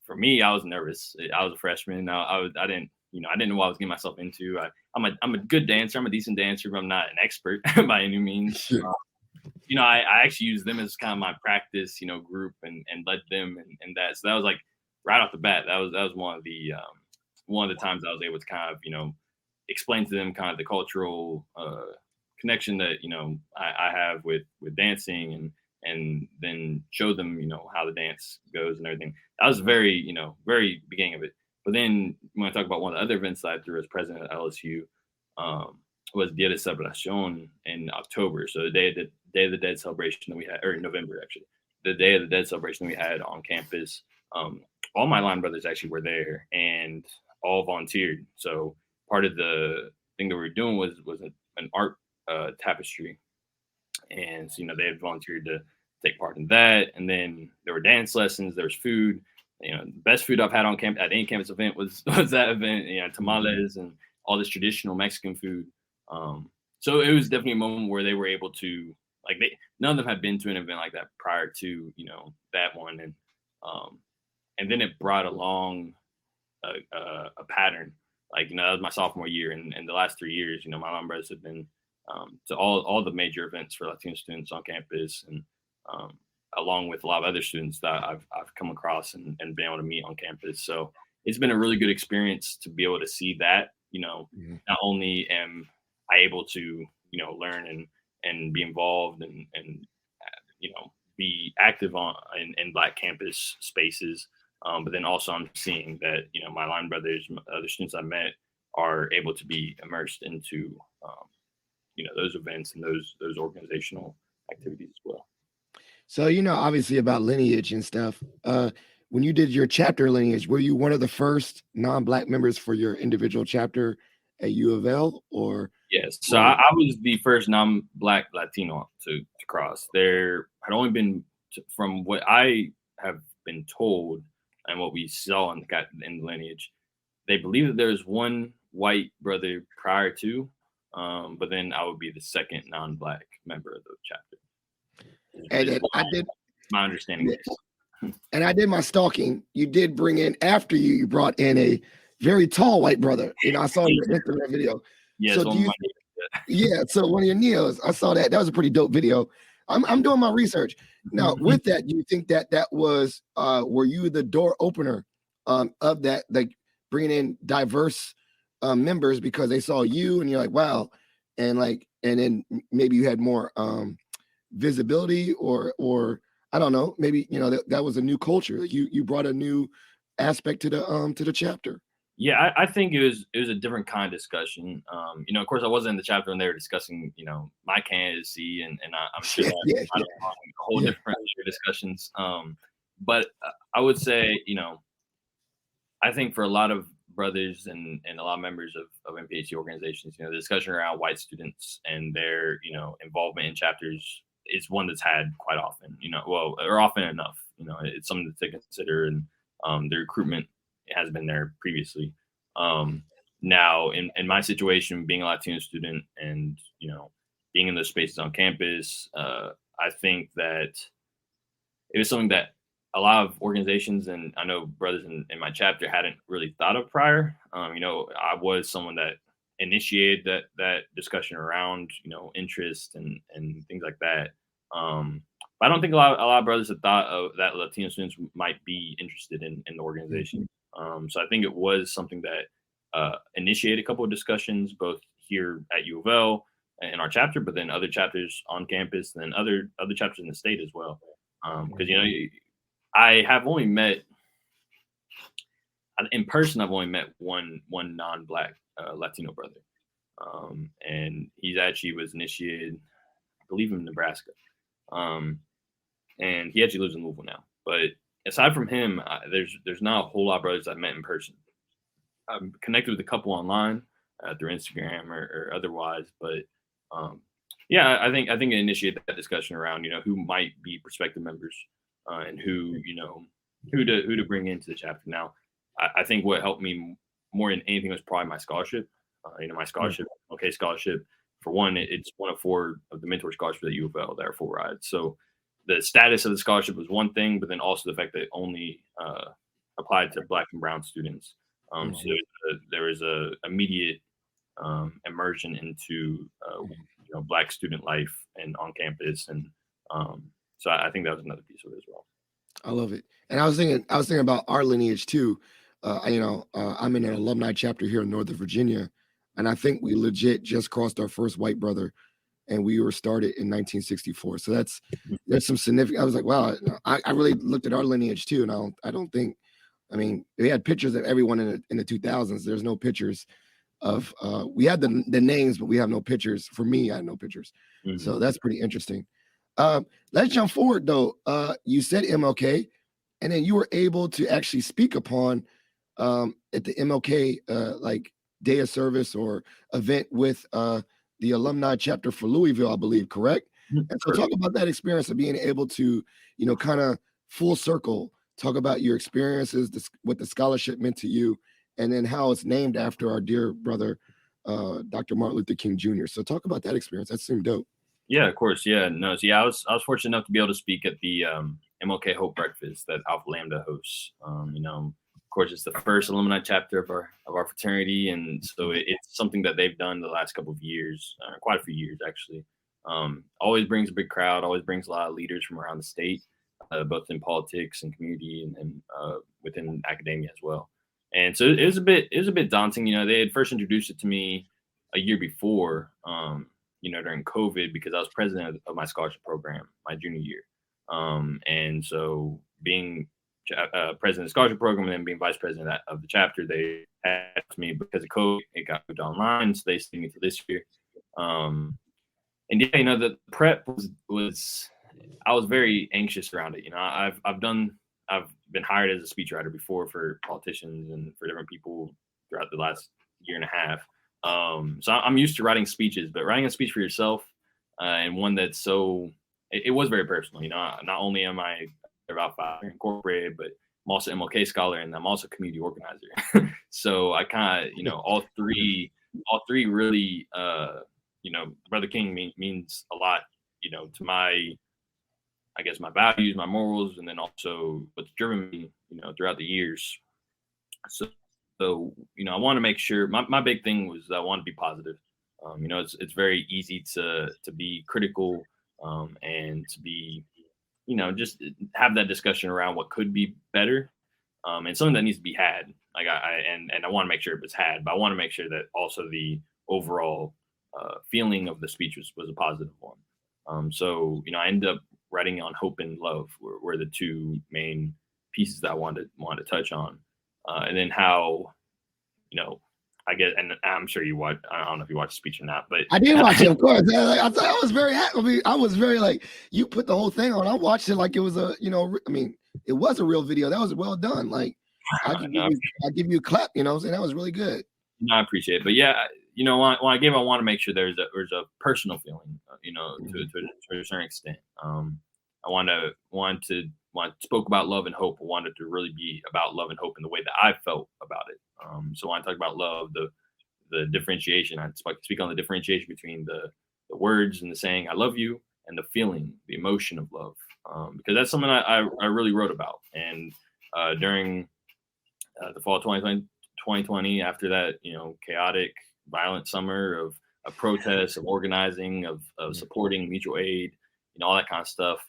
for me, I was nervous. I was a freshman. I didn't know what I was getting myself into. I'm a good dancer. I'm a decent dancer, but I'm not an expert by any means. I actually used them as kind of my practice, group and led them and that. So that was like right off the bat. That was one of the times I was able to kind of, explain to them kind of the cultural connection that, I have with dancing and then show them, how the dance goes and everything. That was very beginning of it. But then when I talk about one of the other events that I threw as president at LSU, was Dia de Celebración in October. So the Day of the Dead celebration that we had, or in November actually, the Day of the Dead celebration that we had on campus. All my line brothers actually were there and all volunteered. So part of the thing that we were doing was an art tapestry, and so, they had volunteered to take part in that. And then there were dance lessons, there was food. The best food I've had on camp at any campus event was that event. Tamales and all this traditional Mexican food. So it was definitely a moment where they were able to, like, none of them had been to an event like that prior to that one, and then it brought along a pattern. Like, that was my sophomore year, and the last 3 years, my line brothers have been to all the major events for Latino students on campus, and along with a lot of other students that I've come across and been able to meet on campus. So it's been a really good experience to be able to see that, not only am I able to, learn and be involved and be active in Black campus spaces, but then also I'm seeing that, my line brothers, other students I met, are able to be immersed into, those events and those organizational activities as well. So, obviously about lineage and stuff. When you did your chapter lineage, were you one of the first non-Black members for your individual chapter at U of L, or? Yes. So I was the first non-Black Latino to cross. There had only been, from what I have been told and what we saw in the lineage, they believe that there's one white brother prior to, but then I would be the second non-Black member of the chapter. And I did my understanding. And I did my stalking. You did bring in, after you brought in a very tall white brother. I saw your Instagram video. Yeah, so so one of your neos, I saw that. That was a pretty dope video. I'm doing my research now. With that, do you think that was were you the door opener of that, like bringing in diverse members because they saw you and you're like, wow, and then maybe you had more visibility or I don't know, maybe that was a new culture. You brought a new aspect to the chapter. Yeah, I think it was a different kind of discussion. Of course, I wasn't in the chapter when they were discussing, my candidacy, and I'm sure that a whole different discussions. But I would say, I think for a lot of brothers and a lot of members of MPHC organizations, the discussion around white students and their, involvement in chapters is one that's had quite often, or often enough. It's something to consider, and the recruitment has been there previously. Now, in my situation, being a Latino student and being in those spaces on campus, I think that it was something that a lot of organizations, and I know brothers in my chapter, hadn't really thought of prior. I was someone that initiated that discussion around, interest and things like that. But I don't think a lot of brothers have thought of that Latino students might be interested in the organization. So I think it was something that initiated a couple of discussions, both here at U of L in our chapter, but then other chapters on campus, and then other chapters in the state as well. Because I have only met in person. I've only met one non-Black Latino brother, and he's actually was initiated, I believe, in Nebraska, and he actually lives in Louisville now. But aside from him, there's not a whole lot of brothers I've met in person. I'm connected with a couple online through Instagram or otherwise, but yeah, I think it initiated that discussion around who might be prospective members and who to bring into the chapter. Now, I think what helped me more than anything was probably my scholarship. My scholarship, MLK Scholarship. For one, it's one of 4 of the Mentor scholarships at U of L that are full rides. So the status of the scholarship was one thing, but then also the fact that it only applied to Black and brown students. So there was a immediate immersion into Black student life and on campus, and so I think that was another piece of it as well. I love it. And I was thinking about our lineage too. I'm in an alumni chapter here in Northern Virginia, and I think we legit just crossed our first white brother, and we were started in 1964. So there's some significant. I was like, wow, I really looked at our lineage too, and I don't think. I mean, they had pictures of everyone in the 2000s. There's no pictures of. We had the names, but we have no pictures. For me, I had no pictures. So that's pretty interesting. Let's jump forward though. You said MLK, and then you were able to actually speak upon at the MLK like day of service or event with the alumni chapter for Louisville, I believe, correct? And so talk about that experience of being able to, kind of full circle, talk about your experiences, what the scholarship meant to you, and then how it's named after our dear brother, Dr. Martin Luther King Jr. So talk about that experience. That seemed dope. Yeah, of course. Yeah, no. So I was fortunate enough to be able to speak at the MLK Hope Breakfast that Alpha Lambda hosts. Of course, it's the first alumni chapter of our fraternity, and so it's something that they've done the last couple of years, quite a few years actually. Always brings a big crowd. Always brings a lot of leaders from around the state, both in politics and community, and within academia as well. And so it was a bit daunting. They had first introduced it to me a year before. During COVID, because I was president of my scholarship program my junior year. And so being president of the scholarship program and then being vice president of the chapter, they asked me because of COVID, it got moved online. So they sent me to this year. And yeah, the prep was I was very anxious around it. I've been hired as a speechwriter before for politicians and for different people throughout the last year and a half. So I'm used to writing speeches, but writing a speech for yourself and one that's it was very personal. Not only am I about Alpha Incorporated, but I'm also MLK scholar and I'm also community organizer. So I kind of, all three really, Brother King means a lot, to my, I guess, my values, my morals, and then also what's driven me, throughout the years. So, I want to make sure my big thing was I want to be positive. It's very easy to be critical and to be, just have that discussion around what could be better and something that needs to be had. Like I want to make sure it was had, but I want to make sure that also the overall feeling of the speech was a positive one. So I ended up writing on hope and love were the 2 main pieces that I wanted to touch on. And then how, I guess, and I'm sure you watch. I don't know if you watched the speech or not, but I did watch it, of course. I was very happy. I mean, I was very like, you put the whole thing on. I watched it like it was it was a real video. That was well done. Like, I give you a clap. And that was really good. No, I appreciate it. But yeah, when I give, I want to make sure there's a personal feeling, to a certain extent. When I spoke about love and hope, I wanted to really be about love and hope in the way that I felt about it. So when I talk about love, the differentiation, I speak on the differentiation between the words and the saying "I love you" and the feeling, the emotion of love, because that's something I really wrote about. And during the fall of 2020, after that chaotic violent summer of protests, of organizing, of supporting mutual aid, all that kind of stuff.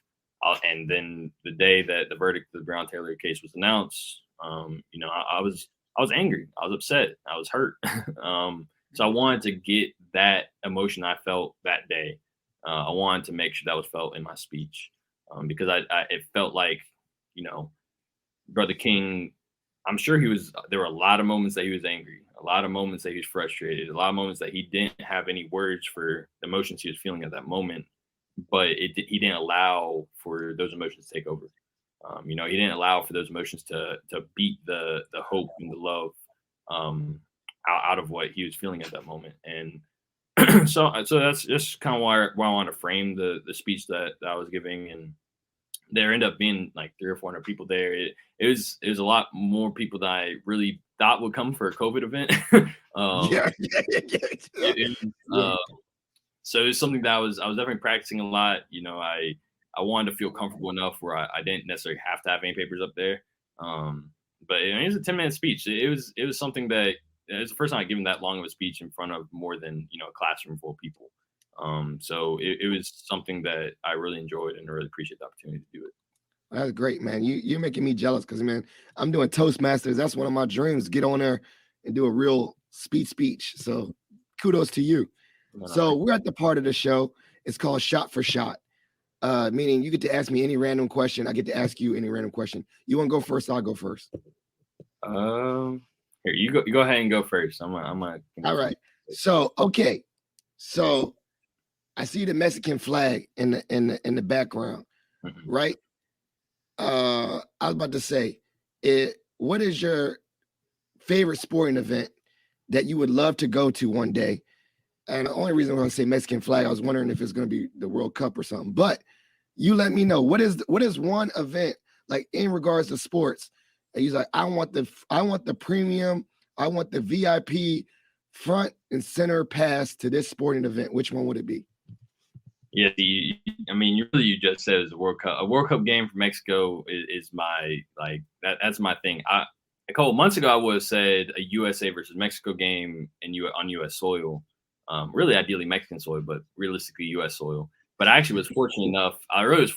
And then the day that the verdict of the Brown Taylor case was announced, I was angry, I was upset, I was hurt. So I wanted to get that emotion I felt that day. I wanted to make sure that was felt in my speech, because it felt like, Brother King, I'm sure there were a lot of moments that he was angry, a lot of moments that he was frustrated, a lot of moments that he didn't have any words for the emotions he was feeling at that moment, but he didn't allow for those emotions to take over. He didn't allow for those emotions to beat the hope and the love out of what he was feeling at that moment. And so that's just kind of why I want to frame the speech that I was giving. And there ended up being like 300 or 400 people there. It was a lot more people than I really thought would come for a COVID event. So it's something that I was definitely practicing a lot. I wanted to feel comfortable enough where I didn't necessarily have to have any papers up there. But it was a 10-minute speech. It was something that it was the first time I'd given that long of a speech in front of more than a classroom full of people. So it was something that I really enjoyed, and I really appreciate the opportunity to do it. That's great, man. You're making me jealous because, man, I'm doing Toastmasters. That's one of my dreams, get on there and do a real speech. So kudos to you. So we're at the part of the show. It's called Shot for Shot, meaning you get to ask me any random question. I get to ask you any random question. You want to go first? I'll go first. Here, you go ahead and go first. I'm gonna. All right. So, okay. So I see the Mexican flag in the background, right? I was about to say, what is your favorite sporting event that you would love to go to one day? And the only reason why I say Mexican flag, I was wondering if it's going to be the World Cup or something. But you let me know, what is one event, like in regards to sports, and he's like, I want the premium, I want the VIP front and center pass to this sporting event. Which one would it be? Yeah, you just said it's a World Cup. A World Cup game for Mexico is my, like, that's my thing. A couple months ago, I would have said a USA versus Mexico game on U.S. soil. Really, ideally Mexican soil, but realistically U.S. soil. But I actually was fortunate enough. I actually was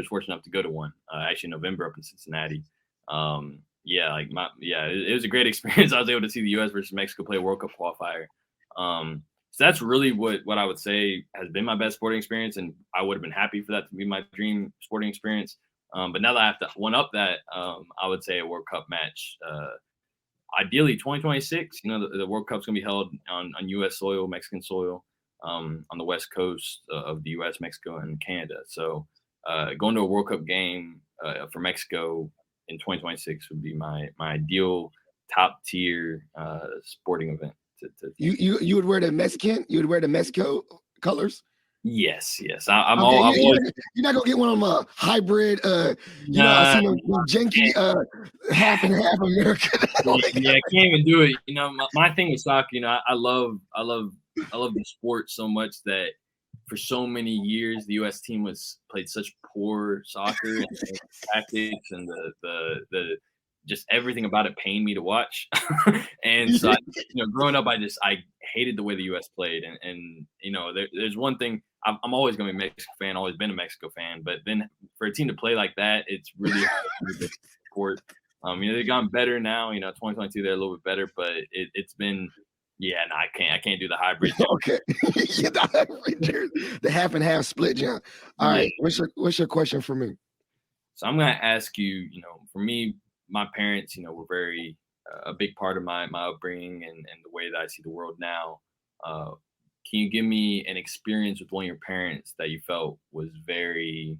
fortunate enough to go to one. Actually, in November up in Cincinnati. It was a great experience. I was able to see the U.S. versus Mexico play a World Cup qualifier. So that's really what I would say has been my best sporting experience, and I would have been happy for that to be my dream sporting experience. But now that I have to one up that, I would say a World Cup match. Ideally 2026, the World Cup's gonna be held on U.S. soil, Mexican soil, on the West Coast of the U.S., Mexico, and Canada. So going to a World Cup game for Mexico in 2026 would be my ideal top tier sporting event. You would wear the Mexican? You would wear the Mexico colors? Yes. You're not gonna get one of them hybrid. I seen them janky half and half American. I can't even do it. My thing with soccer. I love the sport so much that for so many years the U.S. team played such poor soccer and tactics, and the just everything about it pained me to watch. And so, growing up, I hated the way the U.S. played. And there's one thing, I'm always going to be a Mexico fan, always been a Mexico fan. But then for a team to play like that, it's really hard to support. They've gotten better now. 2022, they're a little bit better, but it's been, I can't do the hybrid. Okay. The half and half split jump. All right. What's your question for me? So I'm going to ask you, for me, my parents, were very a big part of my upbringing and the way that I see the world now. Can you give me an experience with one of your parents that you felt was very,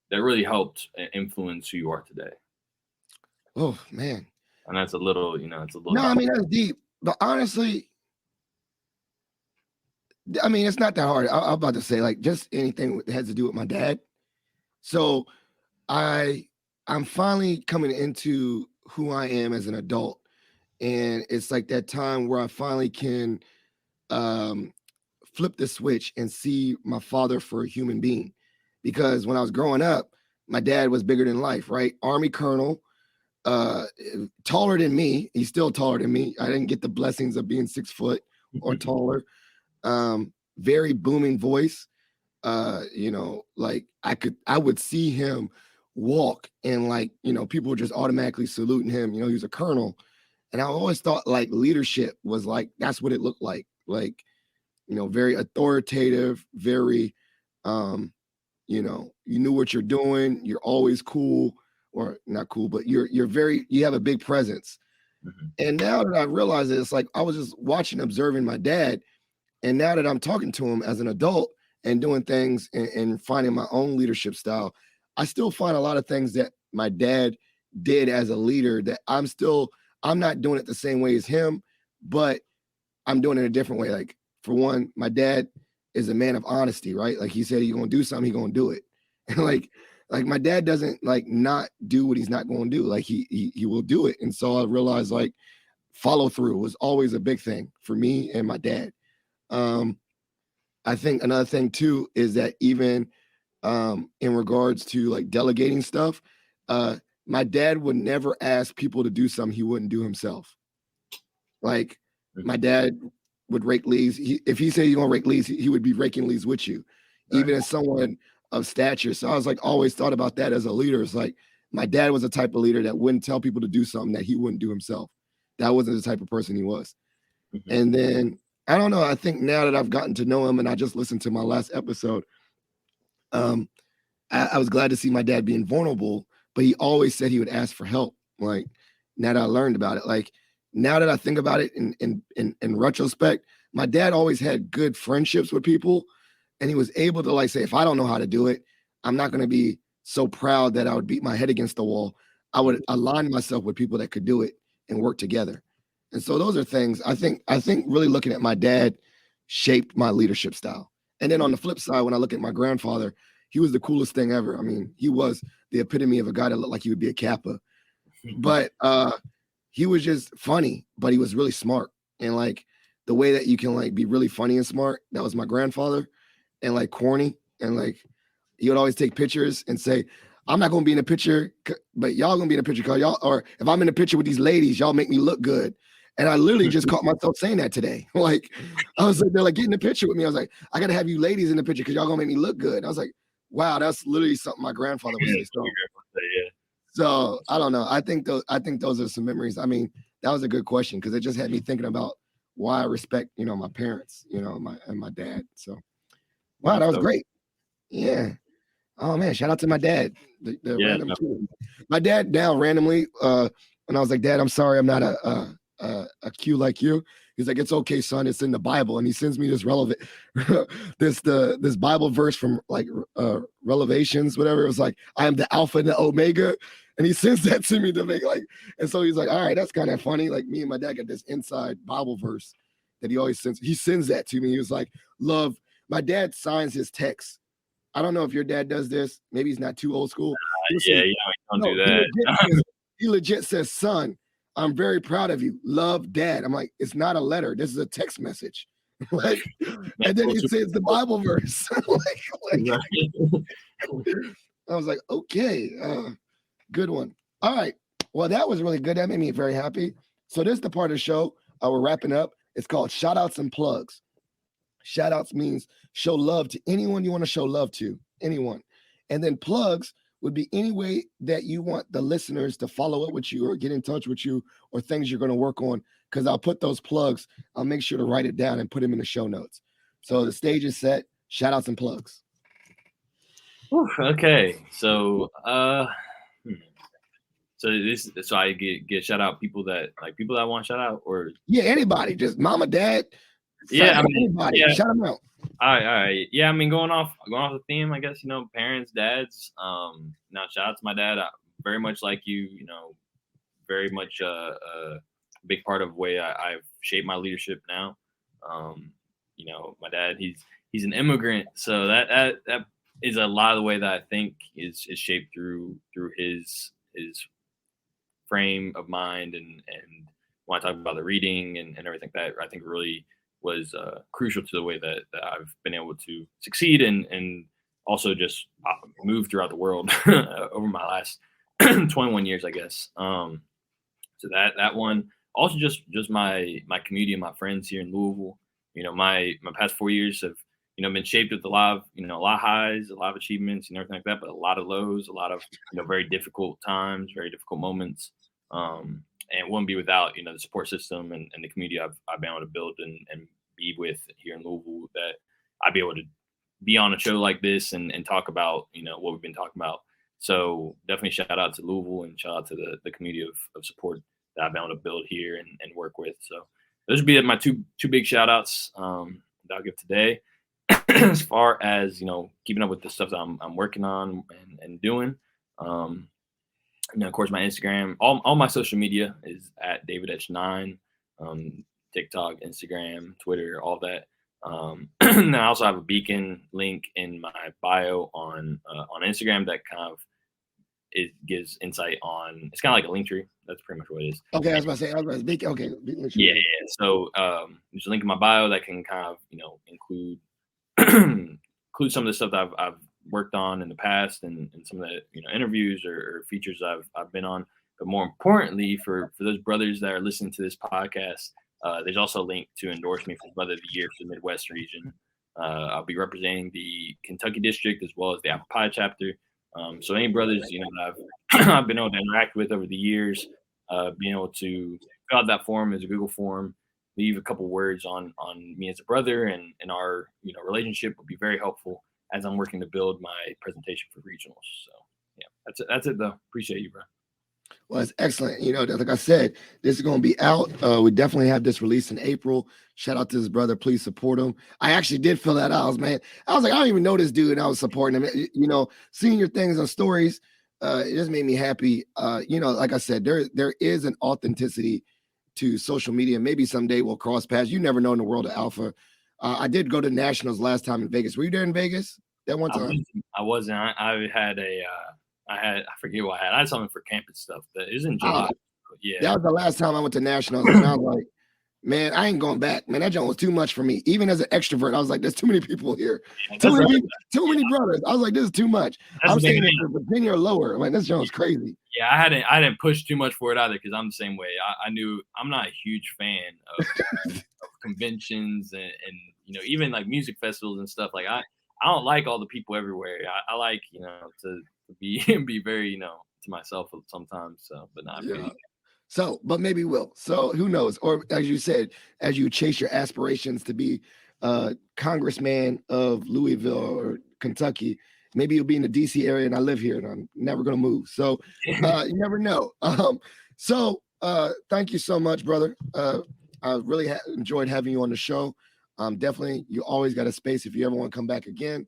that really helped influence who you are today? Oh, man. And that's a little, it's a little. No, that's deep. But honestly, it's not that hard. I'm about to say, like, just anything that has to do with my dad. So I'm finally coming into who I am as an adult. And it's like that time where I finally can flip the switch and see my father for a human being. Because when I was growing up, my dad was bigger than life, right? Army colonel, taller than me. He's still taller than me. I didn't get the blessings of being 6 foot or taller. Very booming voice. You know, like I would see him walk and like, you know, people were just automatically saluting him. You know, he was a colonel. And I always thought like leadership was like, that's what it looked like. Like, you know, very authoritative, very, you know, you knew what you're doing. You're always cool, or not cool, but you have a big presence. And now that I realize it, it's like I was just watching, observing my dad. And now that I'm talking to him as an adult and doing things and finding my own leadership style, I still find a lot of things that my dad did as a leader that I'm not doing it the same way as him, but I'm doing it a different way. Like, for one, my dad is a man of honesty, right? Like he said, he's gonna do something, he's gonna do it. And like my dad doesn't like not do what he's not gonna do. Like he will do it. And so I realized like follow through was always a big thing for me and my dad. I think another thing too is that even in regards to like delegating stuff, my dad would never ask people to do something he wouldn't do himself. Like my dad would rake leaves. If he said he's gonna rake leaves, he would be raking leaves with you, even as someone of stature. So I was like always thought about that as a leader. It's like my dad was the type of leader that wouldn't tell people to do something that he wouldn't do himself. That wasn't the type of person he was. And then I don't know. I think now that I've gotten to know him and I just listened to my last episode, I was glad to see my dad being vulnerable, but he always said he would ask for help. Like now that I learned about it, like now that I think about it in retrospect, my dad always had good friendships with people, and he was able to like say, if I don't know how to do it, I'm not going to be so proud that I would beat my head against the wall. I would align myself with people that could do it and work together. And so those are things I think really looking at my dad shaped my leadership style. And then on the flip side, when I look at my grandfather, he was the coolest thing ever. I mean, he was the epitome of a guy that looked like he would be a Kappa. But he was just funny, but he was really smart. And like the way that you can like be really funny and smart, that was my grandfather. And like corny. And like he would always take pictures and say, I'm not gonna be in a picture, but y'all gonna be in a picture because y'all, or if I'm in a picture with these ladies, y'all make me look good. And I literally just caught myself saying that today. Like I was like, they're like, get in the picture with me. I was like, I gotta have you ladies in the picture because y'all gonna make me look good. I was like, wow, that's literally something my grandfather would say. So I don't know. I think those are some memories. I mean, that was a good question because it just had me thinking about why I respect, you know, my parents, you know, my dad. So wow, that was great. Yeah. Oh man, shout out to my dad. The random tweet. My dad now randomly, when I was like, Dad, I'm sorry, I'm not a Q like you. He's like, it's okay, son. It's in the Bible, and he sends me this this Bible verse from like Revelations, whatever. It was like, I am the Alpha and the Omega, and he sends that to me to make like. And so he's like, all right, that's kind of funny. Like me and my dad got this inside Bible verse that he always sends. He sends that to me. He was like, love. My dad signs his text. I don't know if your dad does this. Maybe he's not too old school. Don't do that. He legit says, son, I'm very proud of you. Love, Dad. I'm like, it's not a letter. This is a text message. Like, and then he says the Bible verse. I was like, okay, good one. All right. Well, that was really good. That made me very happy. So this is the part of the show. We're wrapping up. It's called Shoutouts and Plugs. Shoutouts means show love to anyone you want to show love to, anyone. And then plugs would be any way that you want the listeners to follow up with you or get in touch with you or things you're going to work on, because I'll put those plugs. I'll make sure to write it down and put them in the show notes. So the stage is set. Shoutouts and plugs. Okay. So so I get shout out people that want shout out, or anybody, just mama, dad. Anybody. Shout them out. All right. Yeah, I mean, going off the theme, I guess, you know, parents, dads. Now shout out to my dad. Very much like you know, very much a big part of the way I've shaped my leadership now. You know, my dad, he's an immigrant, so that is a lot of the way that I think is shaped through his frame of mind, and when I talk about the reading and everything that I think really was crucial to the way that I've been able to succeed and also just move throughout the world over my last 21 years, I guess. So that one. Also, just my community and my friends here in Louisville. My past 4 years have been shaped with a lot of highs, a lot of achievements, and everything like that, but a lot of lows, a lot of very difficult times, very difficult moments. And it wouldn't be without the support system and the community I've been able to build and be with here in Louisville, that I'd be able to be on a show like this and talk about what we've been talking about. So definitely shout out to Louisville and shout out to the community of support that I've been able to build here and work with. So those would be my two big shout outs that I'll give today. As far as keeping up with the stuff that I'm working on and doing, of course my Instagram, all my social media is at David H9, TikTok, Instagram, Twitter, all that. And I also have a beacon link in my bio on Instagram that kind of gives insight on. It's kind of like a link tree. That's pretty much what it is. Okay, I was about to say, beacon. Okay, yeah. So there's a link in my bio that can kind of include include some of the stuff that I've worked on in the past and some of the interviews or features I've been on. But more importantly, for those brothers that are listening to this podcast, there's also a link to endorse me for Brother of the Year for the Midwest region. I'll be representing the Kentucky district as well as the Alpha Phi chapter. So any brothers that I've been able to interact with over the years, being able to fill out that form as a Google form, leave a couple words on me as a brother and our relationship would be very helpful as I'm working to build my presentation for regionals. So yeah, that's it though. Appreciate you, bro. Well, it's excellent. Like I said, this is going to be out. We definitely have this released in April. Shout out to his brother. Please support him. I actually did fill that out. I was like, I don't even know this dude, and I was supporting him. Seeing your things on stories, it just made me happy. Like I said, there is an authenticity to social media. Maybe someday we'll cross paths. You never know in the world of Alpha. I did go to Nationals last time in Vegas. Were you there in Vegas that one time? I wasn't. I had I forget what I had. I had something for campus stuff that is in July. Yeah. That was the last time I went to Nationals, and I was like, man, I ain't going back. Man, that joint was too much for me. Even as an extrovert, I was like, there's too many people here. Yeah, too many brothers. I was like, this is too much. I'm saying it for Virginia or lower. Like, this joint was crazy. Yeah, I didn't push too much for it either because I'm the same way. I knew I'm not a huge fan of conventions and even like music festivals and stuff. Like I don't like all the people everywhere. I like to be very to myself sometimes. So, but not really. So, but maybe we'll. So who knows? Or as you said, as you chase your aspirations to be congressman of Louisville or Kentucky, maybe you'll be in the DC area and I live here and I'm never going to move. So you never know. So thank you so much, brother. I really enjoyed having you on the show. Definitely, you always got a space if you ever want to come back again.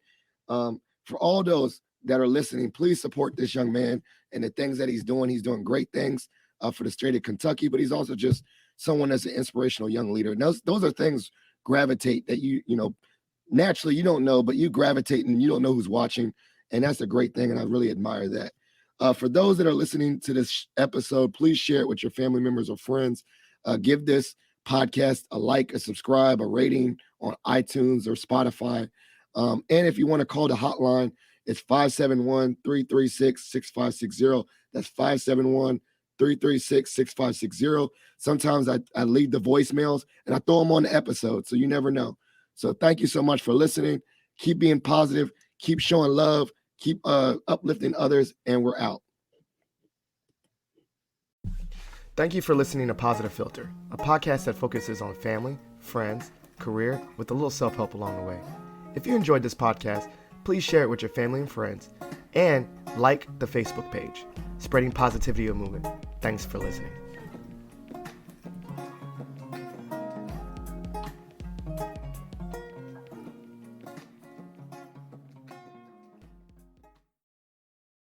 For all those that are listening, please support this young man and the things that he's doing. He's doing great things for the state of Kentucky, but he's also just someone that's an inspirational young leader. And those are things gravitate that naturally you don't know, but you gravitate and you don't know who's watching. And that's a great thing. And I really admire that. For those that are listening to this episode, please share it with your family members or friends. Give this podcast a like, a subscribe, a rating on iTunes or Spotify. And if you want to call the hotline, it's 571-336-6560. That's 571-336-6560. Sometimes I leave the voicemails and I throw them on the episode, so you never know. So thank you so much for listening. Keep being positive. Keep showing love. Keep uplifting others, and we're out. Thank you for listening to Positive Filter, a podcast that focuses on family, friends, career, with a little self-help along the way. If you enjoyed this podcast, please share it with your family and friends, and like the Facebook page, Spreading Positivity of Movement. Thanks for listening.